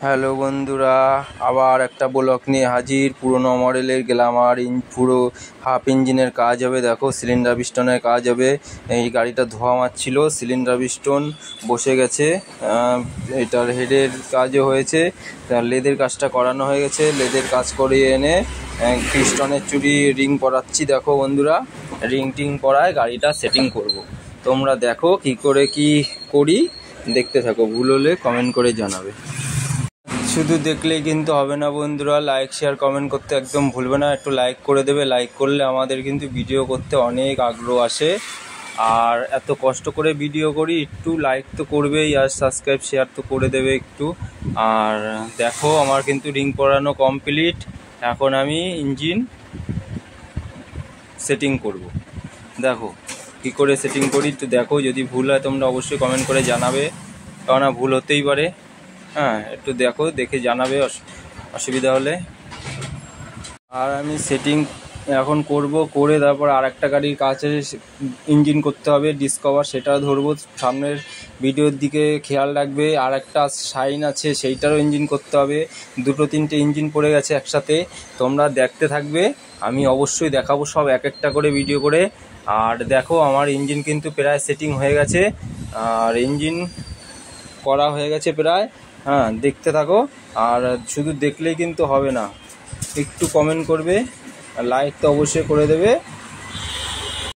Hello বন্ধুরা, আবার একটা ব্লগ নিয়ে হাজির। পুরোনো মডেলের গ্ল্যামার পুরো হাফ ইঞ্জিনের কাজ হবে। দেখো, সিলিন্ডার পিস্টনের কাজ হবে। এই গাড়িটা ধোয়া মারছিল, সিলিন্ডার পিস্টন বসে গেছে। এটার হেডের কাজও হয়েছে, লেদের কাজটা করানো হয়ে গেছে। লেদের কাজ করিয়ে এনে পিস্টনের চুড়ি রিং পরাচ্ছি। দেখো বন্ধুরা, রিং টিং পরায় গাড়িটা সেটিং করব। তোমরা দেখো কি করে কি করি, দেখতে থাকো। ভুল হলে কমেন্ট করে জানাবে। শুধু দেখলেই কিন্তু হবে না বন্ধুরা, লাইক শেয়ার কমেন্ট করতে একদম ভুলবে না। একটু লাইক করে দেবে, লাইক করলে আমাদের কিন্তু ভিডিও করতে অনেক আগ্রহ আসে। আর এত কষ্ট করে ভিডিও করি, একটু লাইক তো করবেই, আর সাবস্ক্রাইব শেয়ার তো করে দেবে একটু। আর দেখো, আমার কিন্তু রিং পরানো কমপ্লিট। এখন আমি ইঞ্জিন সেটিং করব। দেখো কি করে সেটিং করি একটু দেখো। যদি ভুল হয় তোমরা অবশ্যই কমেন্ট করে জানাবে, কেননা ভুল হতেই পারে। হ্যাঁ, একটু দেখো, দেখে জানাবে অসুবিধা হলে। আর আমি সেটিং এখন করব, করে তারপর আর একটা গাড়ির কাছে ইঞ্জিন করতে হবে, ডিসকভার, সেটাও ধরবো। সামনের ভিডিওর দিকে খেয়াল রাখবে। আর একটা শাইন আছে, সেইটারও ইঞ্জিন করতে হবে। দুটো তিনটে ইঞ্জিন পড়ে গেছে একসাথে, তোমরা দেখতে থাকবে। আমি অবশ্যই দেখাবো সব এক একটা করে ভিডিও করে। আর দেখো, আমার ইঞ্জিন কিন্তু প্রায় সেটিং হয়ে গেছে, আর ইঞ্জিন করা হয়ে গেছে প্রায়। হ্যাঁ, দেখতে থাকো। আর শুধু দেখলেই কিন্তু হবে না, একটু কমেন্ট করবে, লাইক তো অবশ্যই করে দেবে।